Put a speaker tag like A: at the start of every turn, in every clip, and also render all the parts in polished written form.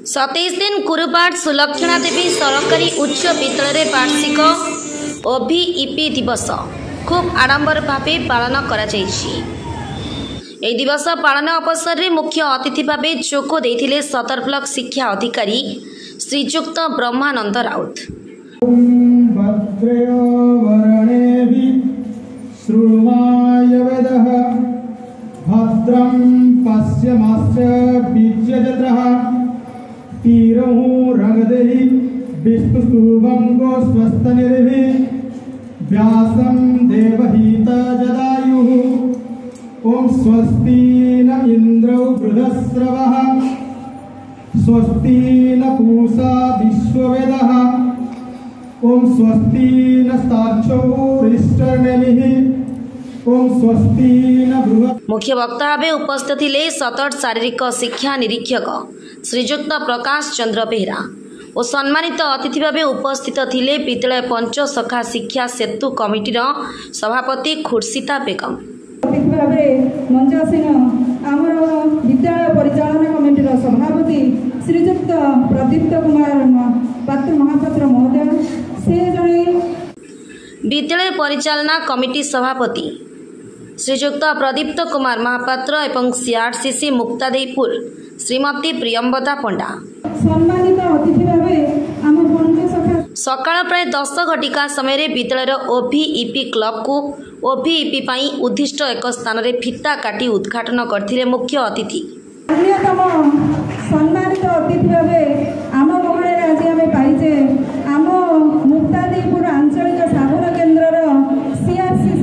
A: 27 दिन गुरुवार सुलक्षणा देवी सरकारी उच्च विद्यालय वार्षिक ओभिईपी दिवस खूब आडंबर भाव पालन करा जायछि। एही दिवस पालन अवसर में मुख्य अतिथि भाव जोग देइथिले सदर ब्लॉक शिक्षा अधिकारी श्रीजुक्त ब्रह्मानंद राउत।
B: भद्रं पश्यमास्य बीजजत्रः तीरहु रगदेहि विष्णुस्तुभंगो स्वस्तनिर्भिः व्यासं देवहित जदायुः। ओम स्वस्ति न इंद्रो बृहस्रवः स्वस्ति न पूषा विश्ववेदः ओम स्वस्ति न स्तार्क्ष्यो रिष्टनेमिः।
A: मुख्य वक्ता भाव उपस्थित थे सतर शारीरिक शिक्षा निरीक्षक श्रीजुक्त प्रकाश चंद्र बेहरा और सम्मानित अतिथि भाव उपस्थित थे विद्यालय पंच शाखा शिक्षा सेतु कमिटीर सभापति खुर्शीदा बेगम।
C: अतिथि भाव मंचासीन आमर विद्यालय परिचालन कमिटीर सभापति श्रीजुक्त प्रदीप्त कुमार पात्र महापात्र महोदय से जड़े
A: विद्यालय परिचालना कमिटी सभापति श्रीजुक्त प्रदीप्त कुमार महापात्र एवं सीआरसीसी मुक्तादेईपुर श्रीमती प्रियंवदा पंडा
C: सम्मानित अतिथि भावे आम पंच शाखा
A: सकाळ प्राय 10 घटिका समय विद्यालय ओभिईपी क्लब को ओभिईपी पाई उद्दिष्ट एक स्थान रे फिता काटी उद्घाटन करथिले मुख्य अतिथि।
C: अन्यतम सम्मानित अतिथि भावे आम गहणे आज आम पाइजे आम मुक्तादेईपुर आंचलिक साधन केन्द्र सीआरसीसी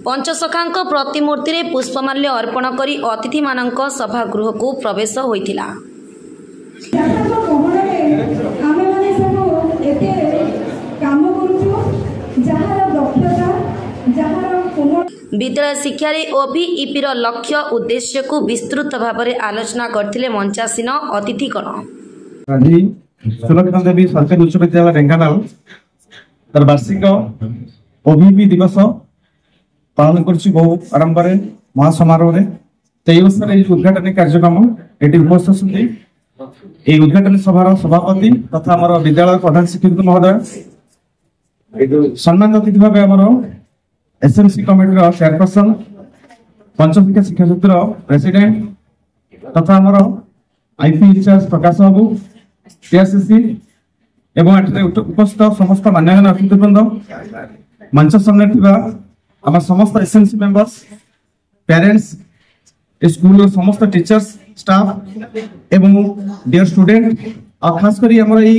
A: पंचसखांक प्रतिमूर्ति रे पुष्पमाल्य अर्पण करी अतिथि मानक सभागृह को प्रवेश होइथिला। विद्यालय शिक्षा रे ओभिईपी रो लक्ष्य उद्देश्य को विस्तृत भाव में आलोचना करथिले मंचासीन अतिथिगण।
B: सुलक्षणा देवी सरकारी उच्च विद्यालय ढेंकानाल तर वार्षिक ओभिईपी दिवस पालन करछि बहु आरंभ महासमारोह रे। तेई वर्ष उद्घाटन कार्यक्रम ये उपस्थित ये उद्घाटन सभार सभापति तथा आम विद्यालय प्रधान शिक्षक महोदय सम्मानित अतिथि भाव आम एसएमसी कमिटी चेयरपर्सन पंचशिक्षा शिक्षा क्षेत्र प्रेसिडेंट तथा आम आईपी इंचार्ज प्रकाश बाबू सीआरसीसी एवं उपस्थित समस्त मान्यगण्य अतिथिवृंद मंच सामने आम समस्त एसएमसी मेंबर्स पेरेंट्स स्कूल समस्त टीचर्स स्टाफ एवं डियर स्टूडेंट और खास करी हमर ई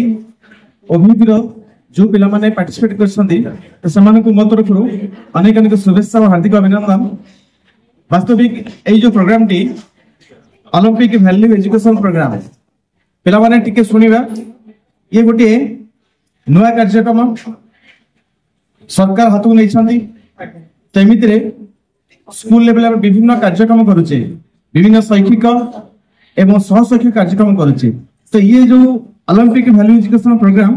B: ओभिईपी रो जो पिला माने पार्टिसिपेट करछंदी से मो तरफ अनेक अनेक शुभेच्छा और हार्दिक अभिनंदन। वास्तविक এই जो programme the Olympic value education programme पिला माने टिके सुनिबा ये गोटे नया कार्यक्रम सरकार हाथ को नहीं छंदी। तेमिति रे स्कूल लेवल विभिन्न कार्यक्रम करुचे विभिन्न शैक्षिक एवं सहशैक्षिक कार्यक्रम करुचे। तो ये जो ओलंपिक वैल्यू एजुकेशन प्रोग्राम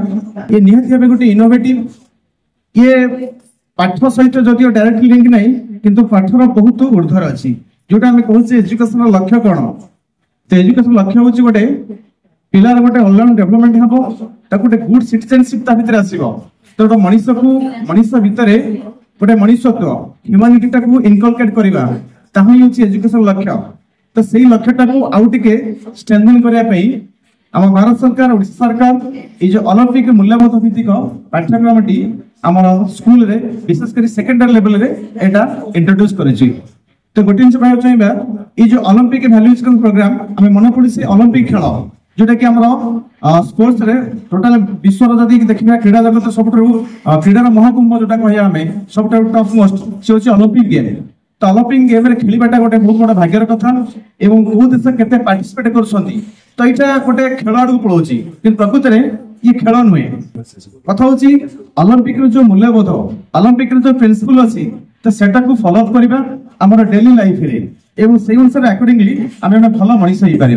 B: ये निहाती भाव गोटे इनोवेटिव ये पाठ सहित जदिव डायरेक्टली लिंक नहीं किंतु पाठर बहुत ऊर्धर अच्छी जोटा आम कहूँ एजुकेशन लक्ष्य कौन। तो एजुकेशन लक्ष्य हूँ गोटे पिलार गोटे ऑलराउंड डेवलपमेंट हम गोटे गुड सिटीजनशिप भितर आसो। तो गोटे मनीष को मनीष भितर गोटे मनुष्यत्व ह्यूमानिटी टाको इनकलकेट करवा ताही होची एजुकेशन लक्ष्य। तो सही लक्ष्यटा को आउ टिके स्ट्रेंथन करया पई आम भारत सरकार ओडिशा सरकार ये जो ओलंपिक मूल्यबोध भित्तिक पाठ्यक्रम टी आम स्कूल रे विशेष कर सेकेंडरी लेवल रे एटा इंट्रोड्यूस करिछि। तो गोटे जिनिस कहय चाहिबा ये जो ओलंपिक वैल्यू एजुकेशन प्रोग्राम आमे मन पड़ी से ओलंपिक खेल जोटा कि आम स्पोर्ट्स रे टोटल विश्वर जदि देखिबा क्रीड़ा जगत सबठारु क्रीडार महाकुंभ जोटा कहया आमे सबठारु टॉप मोस्ट से होची ओलंपिक गेम। तो ओलंपिक गेम रे खेलिबाटा गोटे बहुत बड़ा भाग्यर कथा एवं बहु देश केते पार्टिसिपेट करछंती। तो एटा गोटे खेल आडू पळौची किंतु प्रकृति रे ये खेल नुहे कथा होची ओलंपिक रे जो मूल्यबोध ओलंपिक रे जो प्रिंसिपल अछि तो सेटा को फॉलो अप करबा हमर डेली लाइफ रे एवं से अनुसार अकॉर्डिंगली आम गोटे भल मनीष हो पार।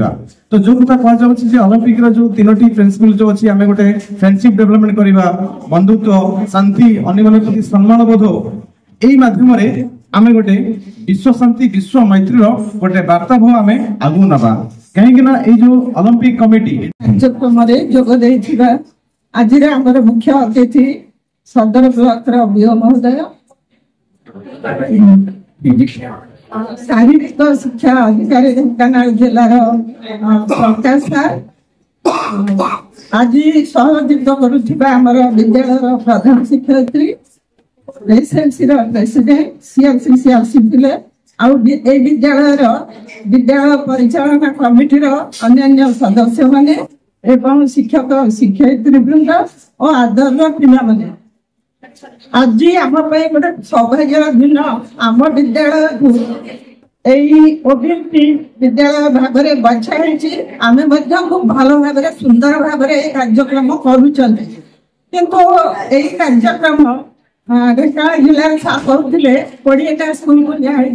B: तो जो कथा कहुच्छे ओलंपिक जो 3टी प्रिंसिपल जो अच्छी आम गोटे फ्रेंडशिप डेवलपमेंट करवा बंधुत्व शांति अन्य प्रति सम्मान बोध यही मध्यम आम गोटे विश्व शांति विश्व मैत्री गोटे वार्ता भाव आम आगू नवा। कहीं जो ओलंपिक कमिटी
D: कार्यक्रम जोग आज आमर मुख्य अतिथि सदर ब्लॉक बीओ महोदय शारीरिक शिक्षा अधिकारी ढेंकानाल जिलार प्रकाश सार आज सहयोगित करुवर विद्यालय प्रधान शिक्षयित्री एसएमसी प्रेसिडेंट सीएलसी आसी विद्यालय विद्यालय परिचालना कमिटी अन्य सदस्य माने एवं शिक्षक शिक्षयित्री वृंद और आदर पिला माने आज आम गोटे सौभाग्य दिन आम विद्यालय को ओबीसी विद्यालय भाव में बछाई आम खूब भल भाव सुंदर भाव कार्यक्रम करूँ कार्यक्रम ढेंकानाल जिले कहते 20टा स्कूल को दिखाई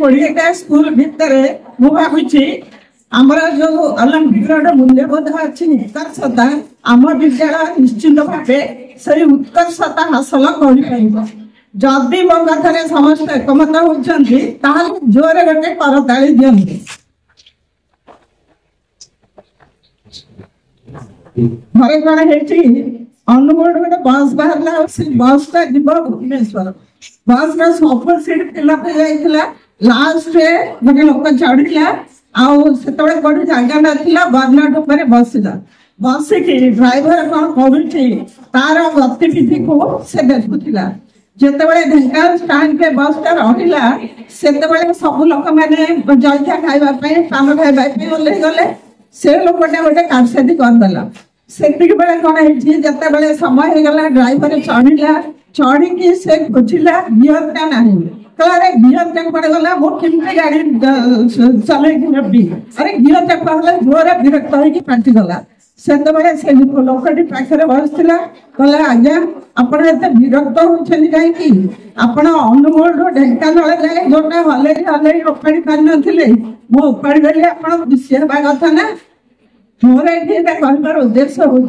D: 20टा स्कूल भितर मु भावी आमर जो ओलंपिक मूल्यबोध अच्छी उत्कर्षता आम विद्यालय निश्चित भाव से उत्कर्षता हासिल कर मो कथा समस्त एकमत होती जोर गोटे करताली दिखते घरे कौन है अनुगुण गोटे बस बाहर से बस टा जीव भुवनेश्वर बस का सब सीट फिलअप हो लास्ट गोटे लोक चढ़ा आते कोई जगह ना बर्नट उपर बसला बसिकी ड्राइवर कौन कर तार गतिविधि को से देखुला जिते ढेंकानाल स्टाण्ड के बस टा रहा से सब लोक मैंने जलखिया खावाई पान खावाई ओल्लई गले से लोकटा गोटे कारसादी करदेला से कौन है समय होगा ड्राइवर चढ़ा चढ़ी से खोजला गियर टा ना कहला गियर टा पड़े गला मुझे गाड़ी चल अरे गियर टा कहला जोर विरक्त होगला से लोकटी पाखे बसला कहला आज्ञा आपड़ एत विरक्त होती कहीं आप अनुगुण ढेंकानाल जाए जोटा हलई हलई ओपाड़ी पारि नी मु ओपाड़ी देली आप खुशी हवा कथा ना मोर ये कहबार उद्देश्य हूँ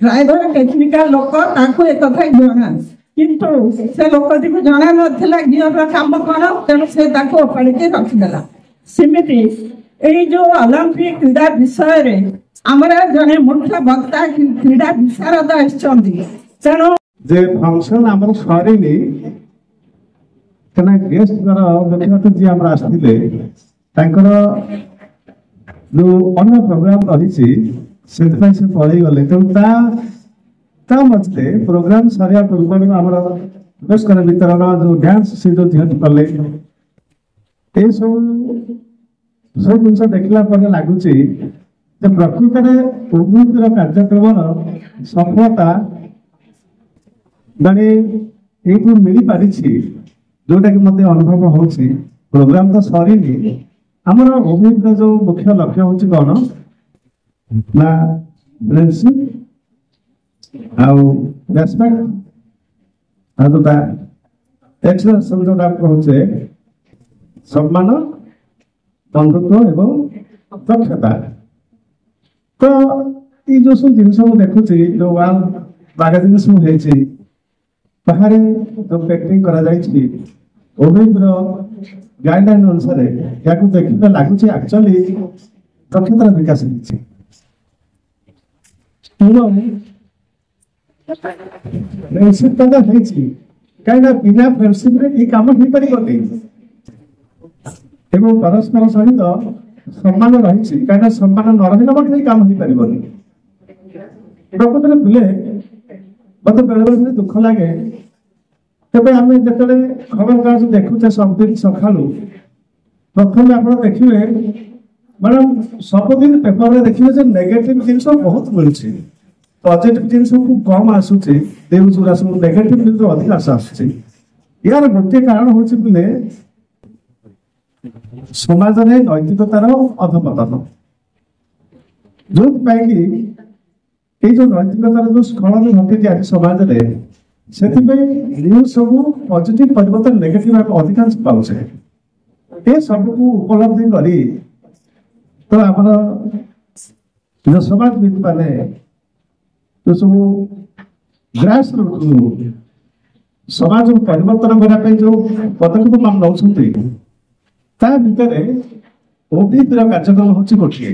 D: ड्राइवर टेक्निकाल लोक एक कथा जना किंतु से लोकटी को जना नाला गियर काम कौन तेणु से ओपाड़ी रखीदेला सेमती जो ओलंपिक क्रीड़ा विषय आमर जड़े मुख्य वक्ता क्रीड़ा विशारद तेणु
B: फंक्शन आम सरी गेस्ट जी आम आसते जो अन्य प्रोग्राम रही से पलि गले तेणु मझे प्रोग्राम सारा पूर्व आम पुरस्कार वितरण जो डांस से जो झील कले ये सब जिन देखला लगुच प्रकृत में उन्नतिर कार्यक्रम सफलता माने ये मिल पारी जोटा कि मत अनुभव हो प्रोग्राम तो सरी आमर अभिनेत्र जो मुख्य लक्ष्य हूँ कौन ना फ्रेंडशिप रेस्पेक्ट जोटा एक्सलेंस जोटा कहे सम्मान बंधुत्व एवं दक्षता तो ये जो सब जिन देखुची जो वर्ल्ड मैगजीन सब है बाहर जो पैकिंग गाइडलाइन अनुसार या देखने लगुच एक्चुअली दक्षतार विकास कहीं बिना फ्रेंडशिप ये कम हो पार परस्पर सहित सम्मान रही कहीं सम्मान न रही कम हो पार प्रकृत में मत बेले बेले दुख लगे तेज आम जो खबर कागज देखुचे सबुदिन सका प्रथम आप देखिए मैडम सबुदिन पेपर देखिए नेगेटिव जिन बहुत मिलूँ पॉजिटिव जिन खूब कम आसूचे गुरा सब नेगेटिव जिन अधिक आसूँ यार गोटे कारण हूँ समाज में नैतिकतार अधपतन जो नैतिकतार जो स्खलन घटी आज समाज में से न्यूज सब पॉजिटिव परिवर्तन नेगेटिव अधिकांश पाचे ये सब को उपलब्धि करी तो आम जो समाजविद मैंने जो सब ग्रास रूट समाज को परिवर्तन करने जो पदक्षेप मान नौ भितर ओबीपी कार्यक्रम हूँ गोटे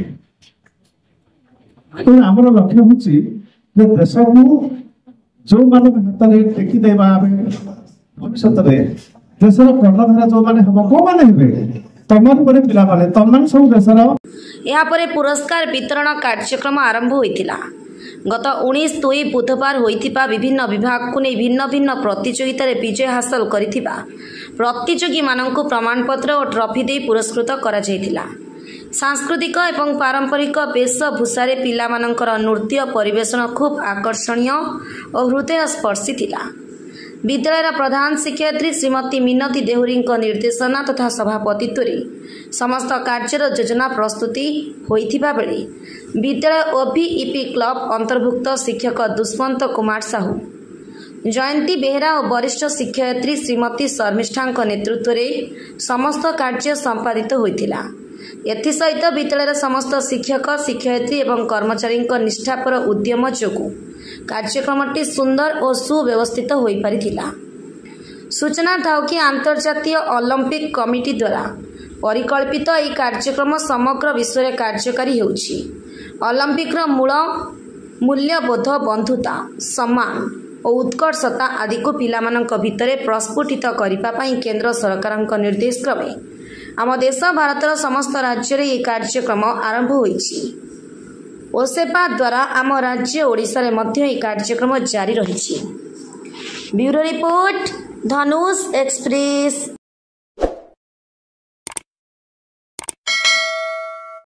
B: आमर लक्ष्य हूँ देश को जो मान हाथ में टेकिदेवा भविष्य देशर कर्णधार जो मैंने हम कौ मैंने तमन पर पिला माने तमन सब देशर
A: यापर पुरस्कार वितरण कार्यक्रम आरंभ होइतिला। गत 19/2 बुधवार होइतिबा विभिन्न विभाग को नहीं भिन्न भिन्न प्रतियोगिता रे विजय हासिल करिथिबा प्रतियोगी माननकु प्रमाणपत्र और ट्रॉफी दे पुरस्कृत करा जायतिला। सांस्कृतिक एवं पारंपरिक वेशभूषा रे पिला माननकर नृत्य परिवेशन खूब आकर्षणीय और हृदय स्पर्शी थिला। विद्यालय प्रधान शिक्षयित्री श्रीमती मिनती देहुरी निर्देशना तथा सभापतित्व समस्त कार्यर योजना प्रस्तुति होइथिबा बेले विद्यालय ओबीईपी क्लब अंतर्भुक्त शिक्षक दुष्मंत कुमार साहू जयंती बेहरा और वरिष्ठ शिक्षयित्री श्रीमती शर्मिष्ठा नेतृत्व में समस्त कार्य संपादित होइथिला। एथिसहित विद्यालय समस्त शिक्षक शिक्षयित्री एवं कर्मचारी निष्ठापर उद्यम जोगु कार्यक्रमटी सुंदर और सुव्यवस्थित हो पारिथिला। सूचना थाउ कि अंतर्जातीय ओलंपिक कमिटी द्वारा परिकल्पित यह कार्यक्रम समग्र विश्व में कार्यकारी होउछि। ओलंपिक मूल मूल्यबोध बंधुता सम्मान और उत्कर्षता आदि को पिलामानंक भितरे प्रस्फुटित करिपा पई केंद्र सरकारक निर्देश क्रमे आम देश भारतर समस्त राज्य में यह कार्यक्रम आरंभ होइछि। ओसेपा द्वारा आम राज्य ओडिशा रे मध्य यह कार्यक्रम जारी रहिछि। ब्यूरो रिपोर्ट धनुष एक्सप्रेस।